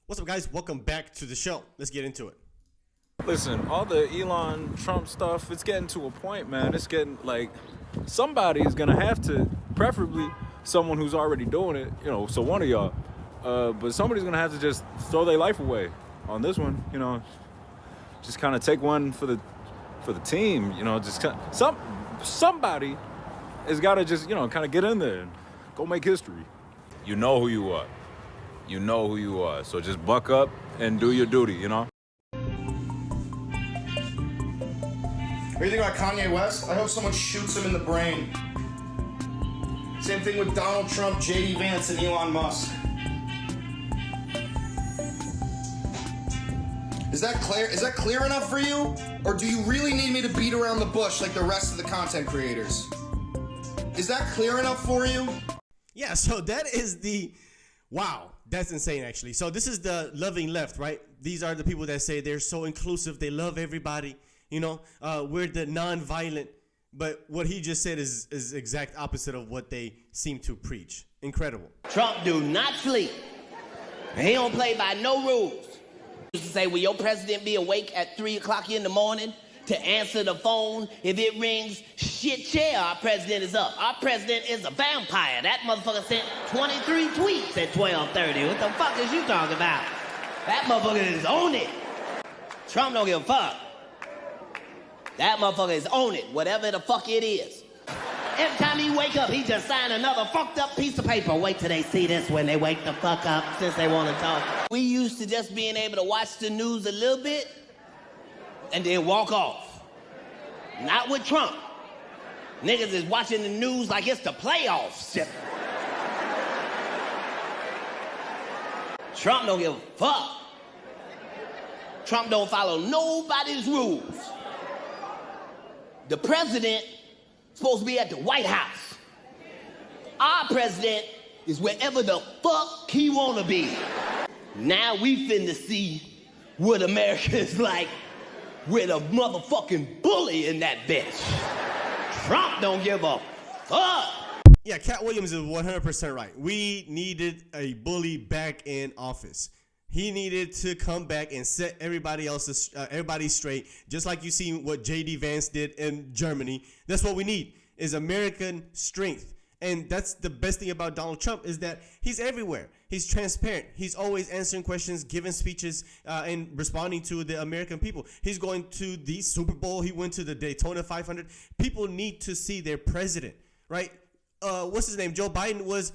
What's up, guys? Welcome back to the show. Let's get into it. Listen, all the Elon Trump stuff, it's getting to a point, man. It's getting like somebody is going to have to, preferably someone who's already doing it, so one of y'all. But somebody's going to have to just throw their life away on this one, just kind of take one for the team, just somebody has got to just, kind of get in there and go make history. You know who you are. You know who you are. So just buck up and do your duty, What do you think about Kanye West? I hope someone shoots him in the brain. Same thing with Donald Trump, J.D. Vance, and Elon Musk. Is that clear? Is that clear enough for you? Or do you really need me to beat around the bush like the rest of the content creators? Is that clear enough for you? Yeah, so that is wow, that's insane, actually. So this is the loving left, right? These are the people that say they're so inclusive, they love everybody. We're the non-violent, but what he just said is exact opposite of what they seem to preach. Incredible. Trump do not sleep. He don't play by no rules. He used to say, will your president be awake at 3 o'clock in the morning to answer the phone if it rings? Shit, yeah, our president is up. Our president is a vampire. That motherfucker sent 23 tweets at 12:30. What the fuck is you talking about? That motherfucker is on it. Trump don't give a fuck. That motherfucker is on it, whatever the fuck it is. Every time he wake up, he just sign another fucked up piece of paper. Wait till they see this when they wake the fuck up, since they want to talk. We used to just being able to watch the news a little bit and then walk off. Not with Trump. Niggas is watching the news like it's the playoffs. Trump don't give a fuck. Trump don't follow nobody's rules. The president is supposed to be at the White House. Our president is wherever the fuck he wanna be. Now we finna see what America is like with a motherfucking bully in that bitch. Trump don't give a fuck. Yeah, Cat Williams is 100% right. We needed a bully back in office. He needed to come back and set everybody straight, just like you seen what J.D. Vance did in Germany. That's what we need, is American strength. And that's the best thing about Donald Trump, is that he's everywhere. He's transparent. He's always answering questions, giving speeches, and responding to the American people. He's going to the Super Bowl. He went to the Daytona 500. People need to see their president, right? What's his name? Joe Biden was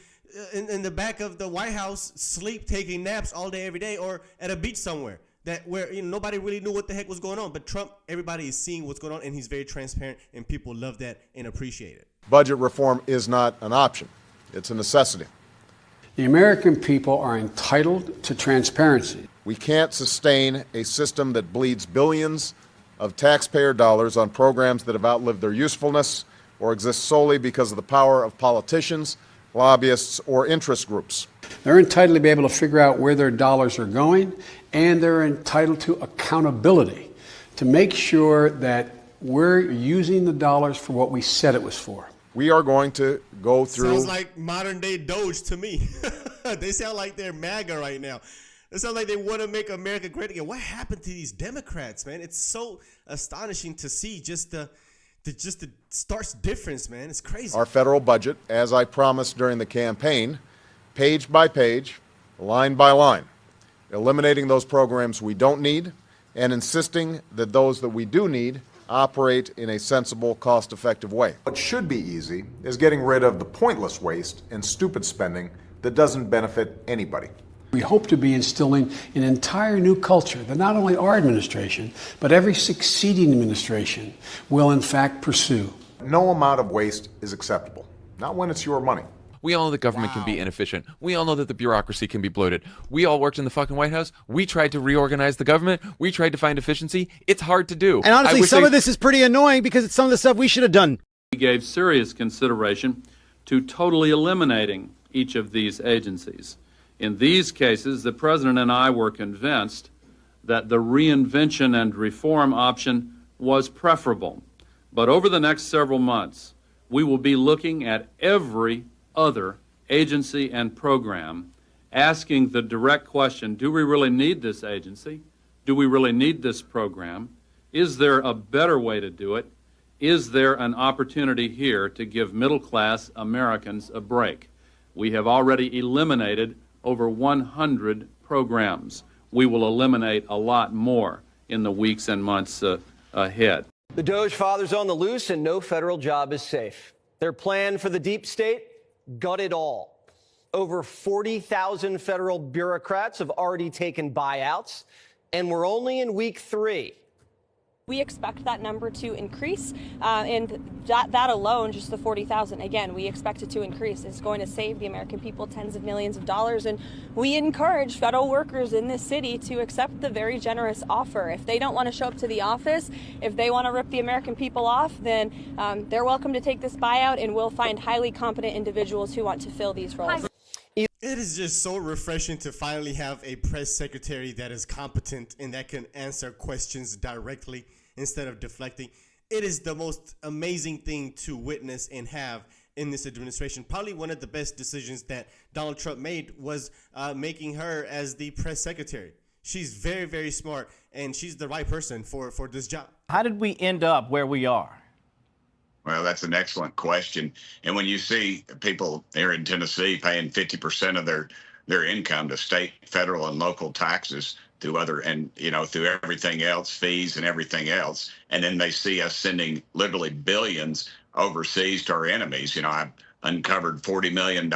in the back of the White House, sleep, taking naps all day, every day, or at a beach somewhere where nobody really knew what the heck was going on. But Trump, everybody is seeing what's going on, and he's very transparent, and people love that and appreciate it. Budget reform is not an option. It's a necessity. The American people are entitled to transparency. We can't sustain a system that bleeds billions of taxpayer dollars on programs that have outlived their usefulness or exist solely because of the power of politicians, lobbyists, or interest groups. They're entitled to be able to figure out where their dollars are going, and they're entitled to accountability to make sure that we're using the dollars for what we said it was for. We are going to go through... Sounds like modern day Doge to me. They sound like they're MAGA right now. It sounds like they want to make America great again. What happened to these Democrats, man? It's so astonishing to see just the stark difference, man. It's crazy. Our federal budget, as I promised during the campaign, page by page, line by line, eliminating those programs we don't need and insisting that those that we do need operate in a sensible, cost-effective way. What should be easy is getting rid of the pointless waste and stupid spending that doesn't benefit anybody. We hope to be instilling an entire new culture that not only our administration, but every succeeding administration will in fact pursue. No amount of waste is acceptable, not when it's your money. We all know that government can be inefficient. We all know that the bureaucracy can be bloated. We all worked in the fucking White House. We tried to reorganize the government. We tried to find efficiency. It's hard to do. And honestly, some of this is pretty annoying because it's some of the stuff we should have done. We gave serious consideration to totally eliminating each of these agencies. In these cases, the President and I were convinced that the reinvention and reform option was preferable. But over the next several months, we will be looking at every other agency and program asking the direct question, do we really need this agency? Do we really need this program? Is there a better way to do it? Is there an opportunity here to give middle-class Americans a break? We have already eliminated over 100 programs. We will eliminate a lot more in the weeks and months ahead. The Doge father's on the loose and no federal job is safe. Their plan for the deep state? Gut it all. Over 40,000 federal bureaucrats have already taken buyouts, and we're only in week 3. We expect that number to increase, and that alone, just the 40,000, again, we expect it to increase. It's going to save the American people tens of millions of dollars, and we encourage federal workers in this city to accept the very generous offer. If they don't want to show up to the office, if they want to rip the American people off, then they're welcome to take this buyout, and we'll find highly competent individuals who want to fill these roles. It is just so refreshing to finally have a press secretary that is competent and that can answer questions directly instead of deflecting. It is the most amazing thing to witness and have in this administration. Probably one of the best decisions that Donald Trump made was making her as the press secretary. She's very, very smart, and she's the right person for this job. How did we end up where we are? Well, that's an excellent question. And when you see people here in Tennessee paying 50% of their income to state, federal, and local taxes through through everything else, fees and everything else, and then they see us sending literally billions overseas to our enemies. I've uncovered $40 million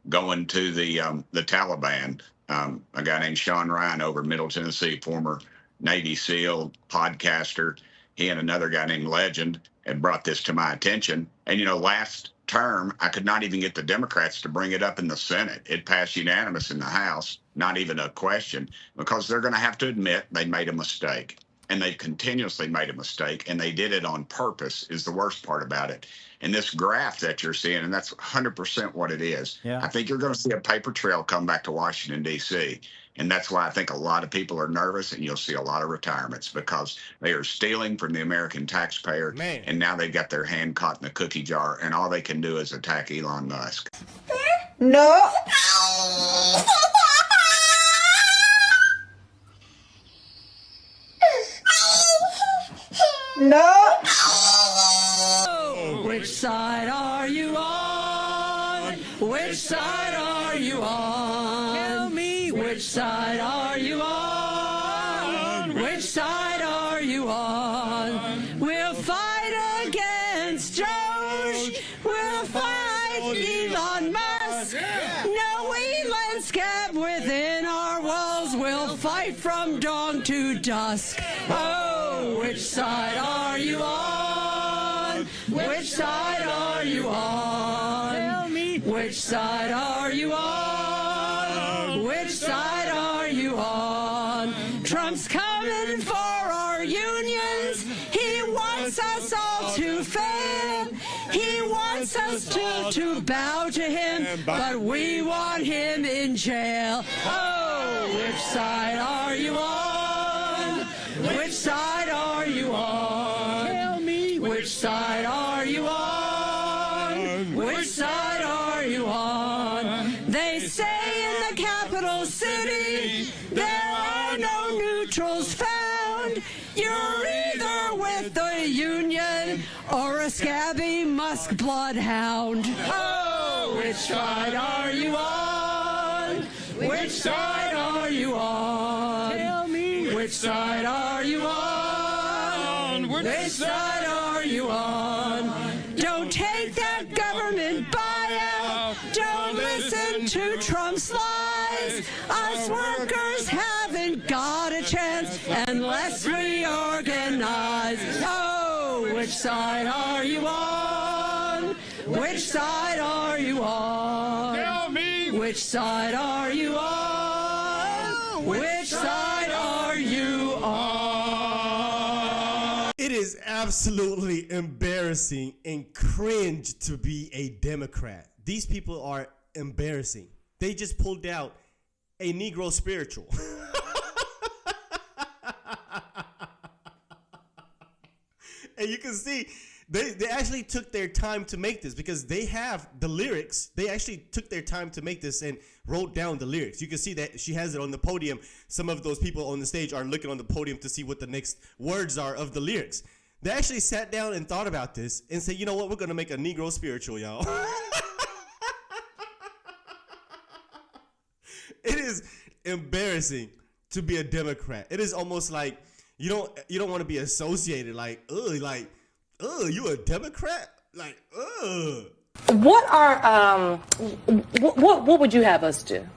going to the Taliban. A guy named Sean Ryan over in Middle Tennessee, former Navy SEAL, podcaster. He and another guy named Legend had brought this to my attention. And, last term, I could not even get the Democrats to bring it up in the Senate. It passed unanimous in the House, not even a question, because they're going to have to admit they made a mistake. And they've continuously made a mistake, and they did it on purpose, is the worst part about it. And this graph that you're seeing, and that's 100% what it is. Yeah. I think you're going to see a paper trail come back to Washington, D.C., and that's why I think a lot of people are nervous, and you'll see a lot of retirements because they are stealing from the American taxpayer, and now they've got their hand caught in the cookie jar, and all they can do is attack Elon Musk. No. No. Which side are you on? Which side are you on? Tell me. Which side are you on? Which side are you on? We'll fight against Doge. We'll fight Elon Musk. No Elon scab within our walls. We'll fight from dawn to dusk. Oh, which side are you on? Which side are you on? Tell me. Which side are you on? Which side are you on? Trump's coming for our unions. He wants us all to fail. He wants us to bow to him, but we want him in jail. Oh, which side are you on? Which side are you on? Tell me. Which side are you on? Which side are you on? They say in the capital city there are no neutrals found. You're either with the Union or a scabby Musk bloodhound. Oh, which side are you on? Which side are you on? Tell me. Which side are you on? Which side are you on? Don't take that government buyout. Don't listen to Trump's lies. Us workers haven't got a chance unless we organize. Oh, which side are you on? Which side are you on? Tell me. Which side are you on? Which side are you on? It is absolutely embarrassing and cringe to be a Democrat. These people are embarrassing. They just pulled out a Negro spiritual. And you can see They actually took their time to make this because they have the lyrics. They actually took their time to make this and wrote down the lyrics. You can see that she has it on the podium. Some of those people on the stage are looking on the podium to see what the next words are of the lyrics. They actually sat down and thought about this and said, you know what, we're going to make a Negro spiritual, y'all. It is embarrassing to be a Democrat. It is almost like you don't want to be associated like, you a Democrat? Like, What are what would you have us do?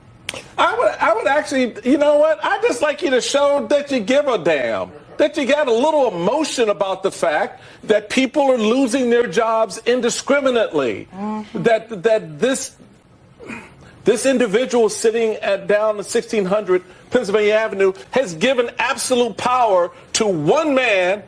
I would actually, you know what? I'd just like you to show that you give a damn, that you got a little emotion about the fact that people are losing their jobs indiscriminately, that this individual sitting down the 1600 Pennsylvania Avenue has given absolute power to one man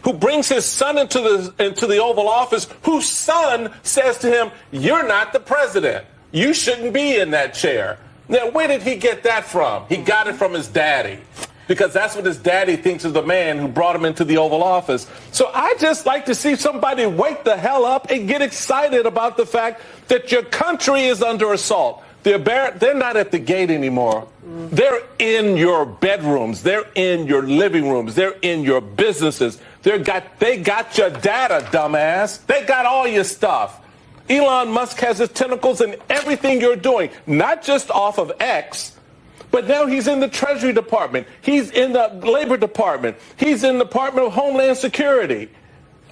who brings his son into the Oval Office, whose son says to him, "You're not the president. You shouldn't be in that chair." Now, where did he get that from? He got it from his daddy, because that's what his daddy thinks is the man who brought him into the Oval Office. So I just like to see somebody wake the hell up and get excited about the fact that your country is under assault. They're not at the gate anymore. They're in your bedrooms. They're in your living rooms. They're in your businesses. They got your data, dumbass. They got all your stuff. Elon Musk has his tentacles in everything you're doing, not just off of X, but now he's in the Treasury Department. He's in the Labor Department. He's in the Department of Homeland Security.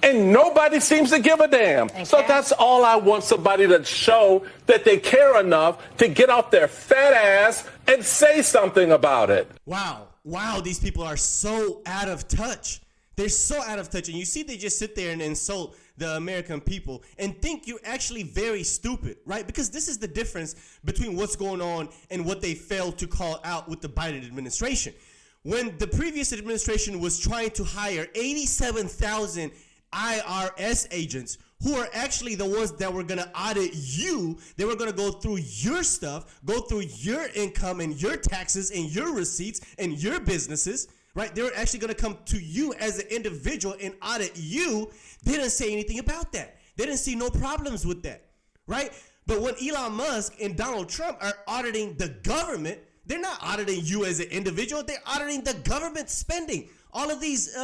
And nobody seems to give a damn. So that's all I want, somebody to show that they care enough to get off their fat ass and say something about it. Wow, these people are so out of touch. They're so out of touch. And you see, they just sit there and insult the American people and think you're actually very stupid, right? Because this is the difference between what's going on and what they failed to call out with the Biden administration. When the previous administration was trying to hire 87,000 IRS agents who are actually the ones that were going to audit you. They were going to go through your stuff, go through your income and your taxes and your receipts and your businesses, right? They were actually going to come to you as an individual and audit you. They didn't say anything about that. They didn't see no problems with that, right? But when Elon Musk and Donald Trump are auditing the government, they're not auditing you as an individual. They're auditing the government spending. All of these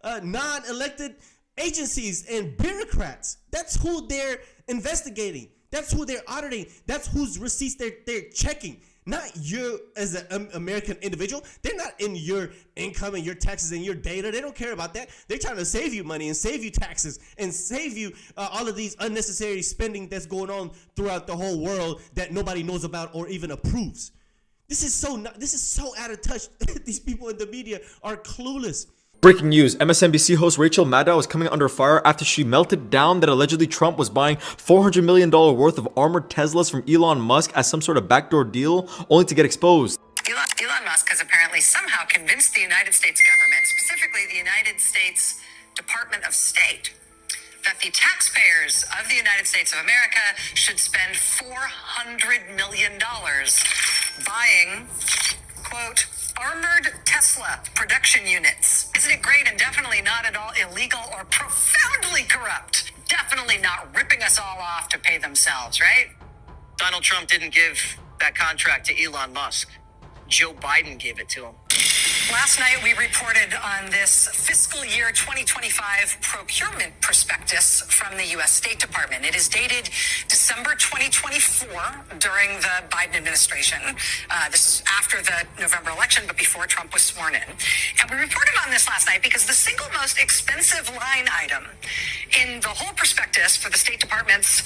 non-elected agencies and bureaucrats, that's who they're investigating. That's who they're auditing. That's whose receipts they're checking. Not you as an American individual. They're not in your income and your taxes and your data. They don't care about that. They're trying to save you money and save you taxes and save you all of these unnecessary spending that's going on throughout the whole world that nobody knows about or even approves. This is so out of touch. These people in the media are clueless. Breaking news, MSNBC host Rachel Maddow is coming under fire after she melted down that allegedly Trump was buying $400 million worth of armored Teslas from Elon Musk as some sort of backdoor deal, only to get exposed. Elon Musk has apparently somehow convinced the United States government, specifically the United States Department of State, that the taxpayers of the United States of America should spend $400 million buying, quote, armored Tesla production units. Isn't it great and definitely not at all illegal or profoundly corrupt? Definitely not ripping us all off to pay themselves, right? Donald Trump didn't give that contract to Elon Musk. Joe Biden gave it to him. Last night, we reported on this fiscal year 2025 procurement prospectus from the U.S. State Department. It is dated December 2024 during the Biden administration. This is after the November election, but before Trump was sworn in. And we reported on this last night because the single most expensive line item in the whole prospectus for the State Department's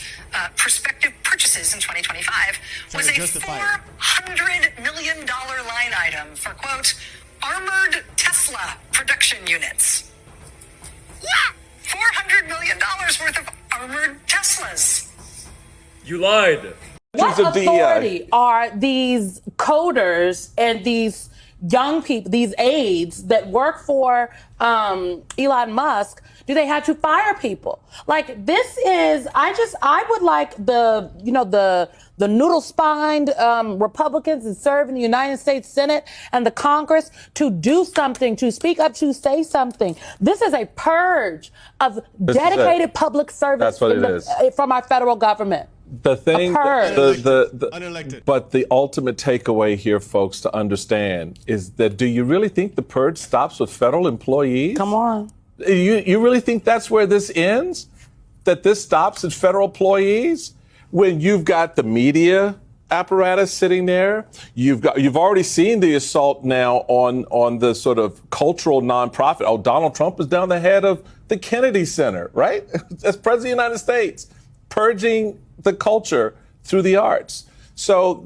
prospective purchases in 2025 was a $400 million line item for, quote, armored Tesla production units. Yeah, $400 million worth of armored Teslas. You lied. What authority are these coders and these young people, these aides that work for Elon Musk, do they have to fire people? Like, this is, I would like the noodle-spined Republicans that serve in the United States Senate and the Congress to do something, to speak up, to say something. This is a purge of dedicated public service from our federal government. The thing, but the ultimate takeaway here, folks, to understand is that do you really think the purge stops with federal employees? Come on. You really think that's where this ends? That this stops at federal employees? When you've got the media apparatus sitting there, you've already seen the assault now on the sort of cultural nonprofit. Oh, Donald Trump is down the head of the Kennedy Center, right? As President of the United States, purging the culture through the arts. So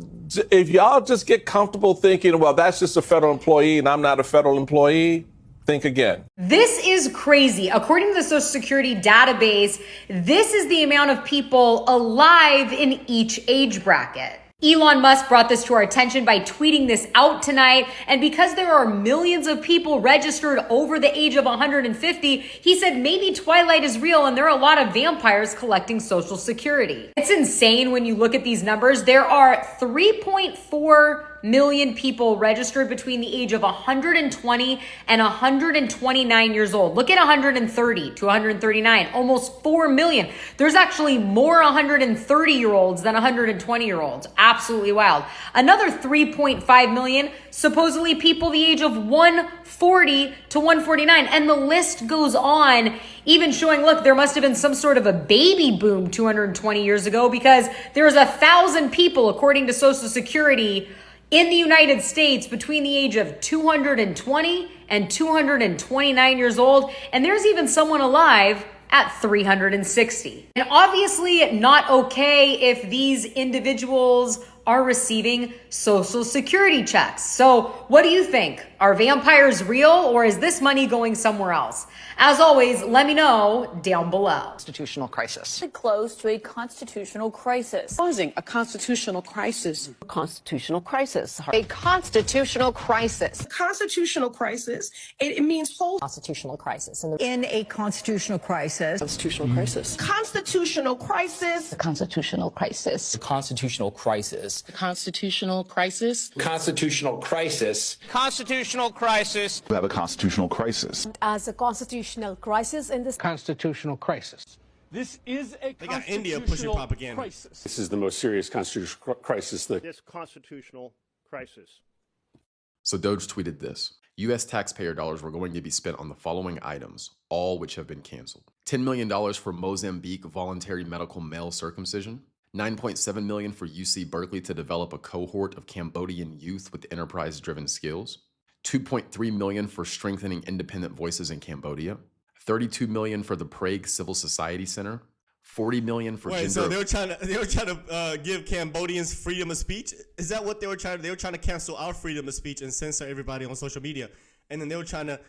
if y'all just get comfortable thinking, well, that's just a federal employee and I'm not a federal employee, think again. This is crazy. According to the Social Security database, this is the amount of people alive in each age bracket. Elon Musk brought this to our attention by tweeting this out tonight. And because there are millions of people registered over the age of 150, he said maybe Twilight is real and there are a lot of vampires collecting Social Security. It's insane when you look at these numbers. There are 3.4 million people registered between the age of 120 and 129 years old. Look at 130 to 139, almost 4 million. There's actually more 130-year-olds than 120-year-olds. Absolutely wild. Another 3.5 million, supposedly people the age of 140 to 149. And the list goes on, even showing, look, there must have been some sort of a baby boom 220 years ago because there's 1,000 people, according to Social Security, in the United States between the age of 220 and 229 years old. And there's even someone alive at 360. And obviously not okay if these individuals are receiving Social Security checks. So what do you think? Are vampires real or is this money going somewhere else? As always, let me know down below. Constitutional crisis. Close to a constitutional crisis. Causing a constitutional crisis. A constitutional crisis. A constitutional crisis. Constitutional crisis. It means whole constitutional crisis. In a constitutional crisis. Constitutional crisis. Constitutional crisis. A constitutional crisis. A constitutional crisis. Constitutional crisis. Constitutional crisis. Constitutional crisis. We have a constitutional crisis. As a constitutional crisis in this constitutional crisis. This is a they got India pushing propaganda. Crisis. This is the most serious constitutional crisis. This constitutional crisis. So Doge tweeted this. U.S. taxpayer dollars were going to be spent on the following items, all which have been canceled. $10 million for Mozambique voluntary medical male circumcision. $9.7 million for UC Berkeley to develop a cohort of Cambodian youth with enterprise-driven skills. $2.3 million for strengthening independent voices in Cambodia. $32 million for the Prague Civil Society Center. $40 million for gender. So they were trying to give Cambodians freedom of speech. Is that what they were trying to? They were trying to cancel our freedom of speech and censor everybody on social media, and then they were trying to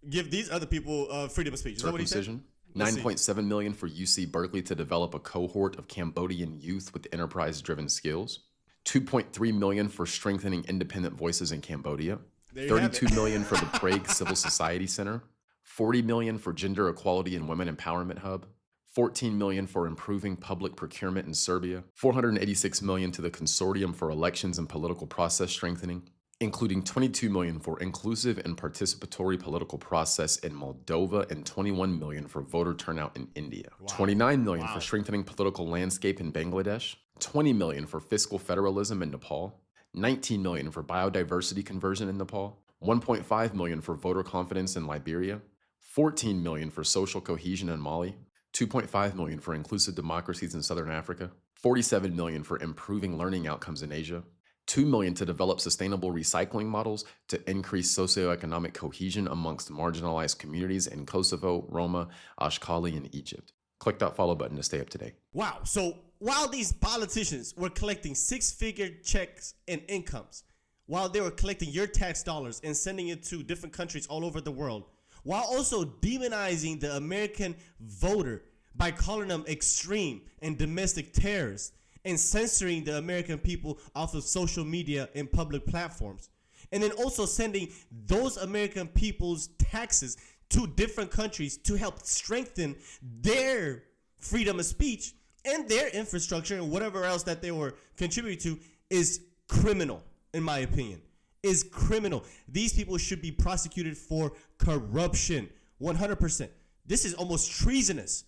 give these other people freedom of speech. Is that what he said? $9.7 million for UC Berkeley to develop a cohort of Cambodian youth with enterprise-driven skills. $2.3 million for strengthening independent voices in Cambodia. $32 million for the Prague Civil Society Center. $40 million for Gender Equality and Women Empowerment Hub. $14 million for improving public procurement in Serbia. $486 million to the Consortium for Elections and Political Process Strengthening, including $22 million for inclusive and participatory political process in Moldova and $21 million for voter turnout in India. Wow. $29 million for strengthening political landscape in Bangladesh. $20 million for fiscal federalism in Nepal. $19 million for biodiversity conversion in Nepal. $1.5 million for voter confidence in Liberia. $14 million for social cohesion in Mali. $2.5 million for inclusive democracies in Southern Africa. $47 million for improving learning outcomes in Asia. $2 million to develop sustainable recycling models to increase socioeconomic cohesion amongst marginalized communities in Kosovo, Roma, Ashkali, and Egypt. Click that follow button to stay up to date. Wow. So while these politicians were collecting six-figure checks and incomes, while they were collecting your tax dollars and sending it to different countries all over the world, while also demonizing the American voter by calling them extreme and domestic terrorists, and censoring the American people off of social media and public platforms, And then also sending those American people's taxes to different countries to help strengthen their freedom of speech and their infrastructure and whatever else that they were contributing to is criminal, in my opinion. Is criminal. These people should be prosecuted for corruption, 100%. This is almost treasonous.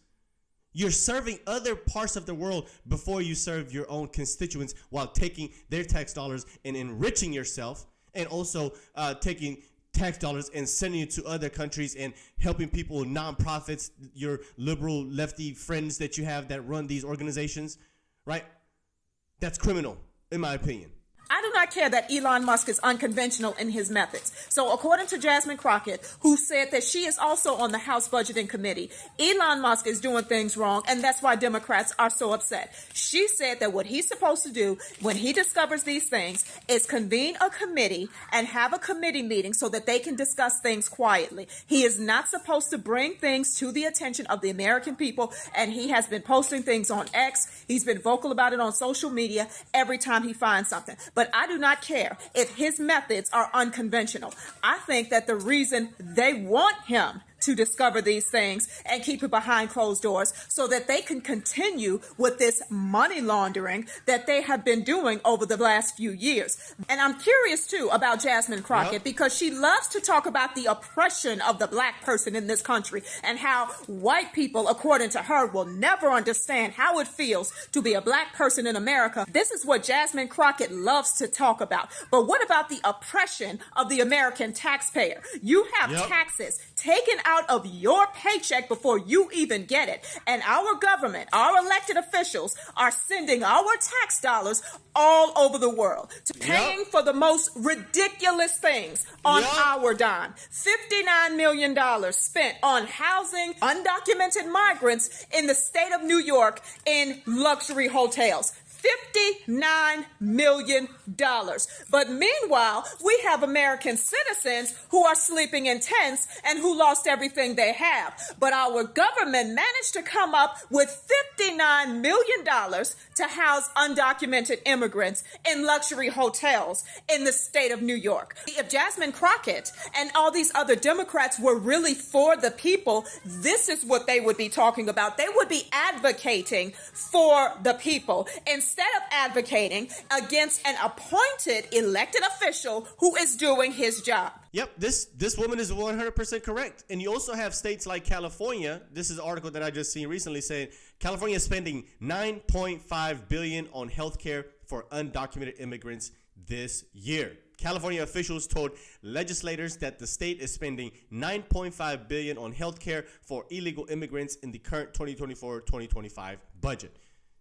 You're serving other parts of the world before you serve your own constituents while taking their tax dollars and enriching yourself, and also taking tax dollars and sending it to other countries and helping people, nonprofits, your liberal lefty friends that you have that run these organizations, right? That's criminal, in my opinion. I do not care that Elon Musk is unconventional in his methods. So according to Jasmine Crockett, who said that she is also on the House Budgeting Committee, Elon Musk is doing things wrong, and that's why Democrats are so upset. She said that what he's supposed to do when he discovers these things is convene a committee and have a committee meeting so that they can discuss things quietly. He is not supposed to bring things to the attention of the American people, and he has been posting things on X. He's been vocal about it on social media every time he finds something. But I do not care if his methods are unconventional. I think that the reason they want him to discover these things and keep it behind closed doors so that they can continue with this money laundering that they have been doing over the last few years. And I'm curious too about Jasmine Crockett because she loves to talk about the oppression of the black person in this country and how white people, according to her, will never understand how it feels to be a black person in America. This is what Jasmine Crockett loves to talk about. But what about the oppression of the American taxpayer? You have taxes taken out of your paycheck before you even get it. And our government, our elected officials are sending our tax dollars all over the world, paying for the most ridiculous things on our dime. $59 million spent on housing undocumented migrants in the state of New York in luxury hotels. $59 million. But meanwhile, we have American citizens who are sleeping in tents and who lost everything they have. But our government managed to come up with $59 million to house undocumented immigrants in luxury hotels in the state of New York. If Jasmine Crockett and all these other Democrats were really for the people, this is what they would be talking about. They would be advocating for the people instead of advocating against an appointed elected official who is doing his job. Yep, this woman is 100% correct. And you also have states like California. This is an article that I just seen recently saying California is spending $9.5 billion on healthcare for undocumented immigrants this year. California officials told legislators that the state is spending $9.5 billion on healthcare for illegal immigrants in the current 2024-2025 budget.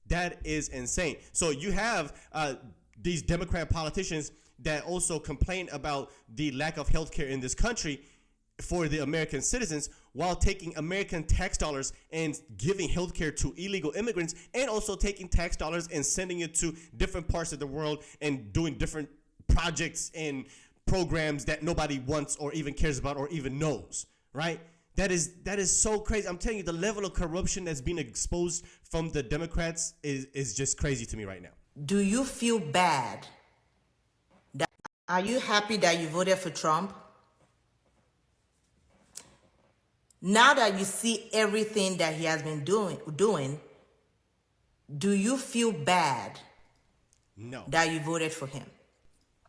That is insane. So you have these Democrat politicians that also complain about the lack of healthcare in this country for the American citizens while taking American tax dollars and giving healthcare to illegal immigrants, and also taking tax dollars and sending it to different parts of the world and doing different projects and programs that nobody wants or even cares about or even knows, right? That is so crazy. I'm telling you, the level of corruption that's being exposed from the Democrats is just crazy to me right now. Do you feel bad? Are you happy that you voted for Trump? Now that you see everything that he has been doing, do you feel bad? No. That you voted for him?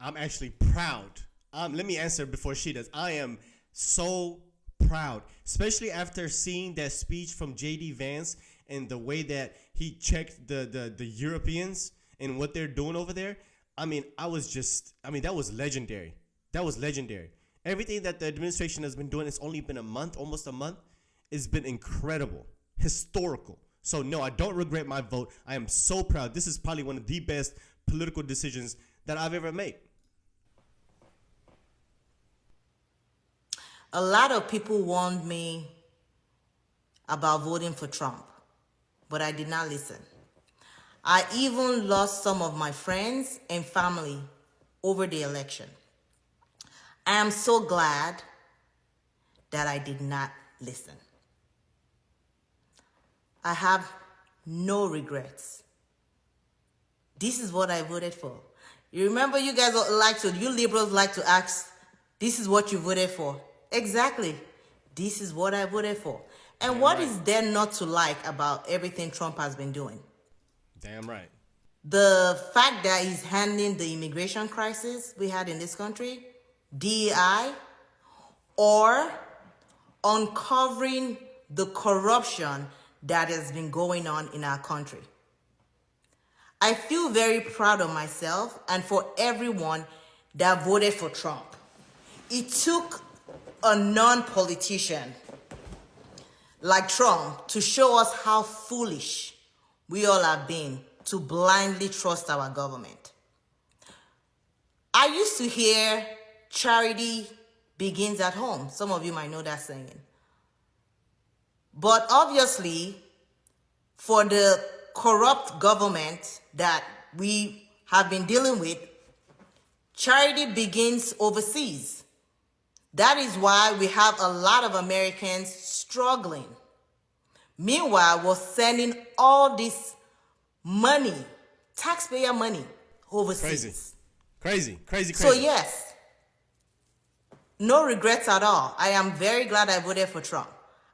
I'm actually proud. Let me answer before she does. I am so proud, especially after seeing that speech from J.D. Vance and the way that he checked the Europeans and what they're doing over there. I mean, that was legendary. That was legendary. Everything that the administration has been doing, it's only been a month, almost a month. It's been incredible, historical. So no, I don't regret my vote. I am so proud. This is probably one of the best political decisions that I've ever made. A lot of people warned me about voting for Trump, but I did not listen. I even lost some of my friends and family over the election. I am so glad that I did not listen. I have no regrets. This is what I voted for. You remember you guys you liberals like to ask, this is what you voted for. Exactly. This is what I voted for. And what is there not to like about everything Trump has been doing? Damn right. The fact that he's handling the immigration crisis we had in this country, DEI, or uncovering the corruption that has been going on in our country. I feel very proud of myself and for everyone that voted for Trump. It took a non-politician like Trump to show us how foolish we all have been to blindly trust our government. I used to hear charity begins at home. Some of you might know that saying. But obviously, for the corrupt government that we have been dealing with, charity begins overseas. That is why we have a lot of Americans struggling. Meanwhile, we're sending all this money, taxpayer money, overseas. Crazy. So yes, no regrets at all. I am very glad I voted for Trump.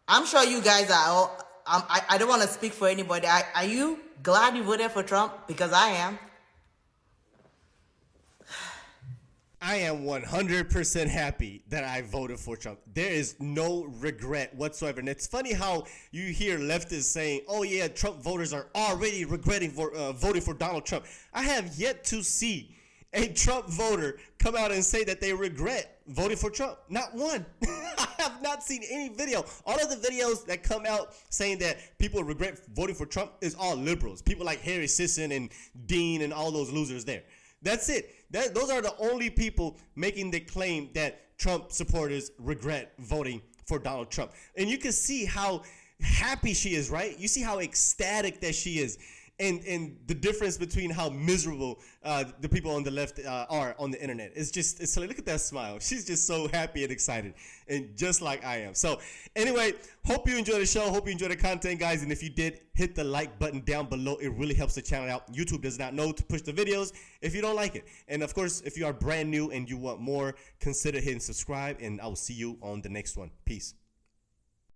I'm sure you guys are all, I don't want to speak for anybody. Are you glad you voted for Trump? Because I am. I am 100% happy that I voted for Trump. There is no regret whatsoever. And it's funny how you hear leftists saying, oh yeah, Trump voters are already regretting voting for Donald Trump. I have yet to see a Trump voter come out and say that they regret voting for Trump. Not one. I have not seen any video. All of the videos that come out saying that people regret voting for Trump is all liberals. People like Harry Sisson and Dean and all those losers there. That's it. Those are the only people making the claim that Trump supporters regret voting for Donald Trump. And you can see how happy she is, right? You see how ecstatic that she is. And the difference between how miserable the people on the left are on the internet. It's like, look at that smile. She's just so happy and excited, and just like I am. So anyway, hope you enjoy the show. Hope you enjoy the content, guys. And if you did, hit the like button down below. It really helps the channel out. YouTube does not know to push the videos if you don't like it. And of course, if you are brand new and you want more, consider hitting subscribe. And I will see you on the next one. Peace.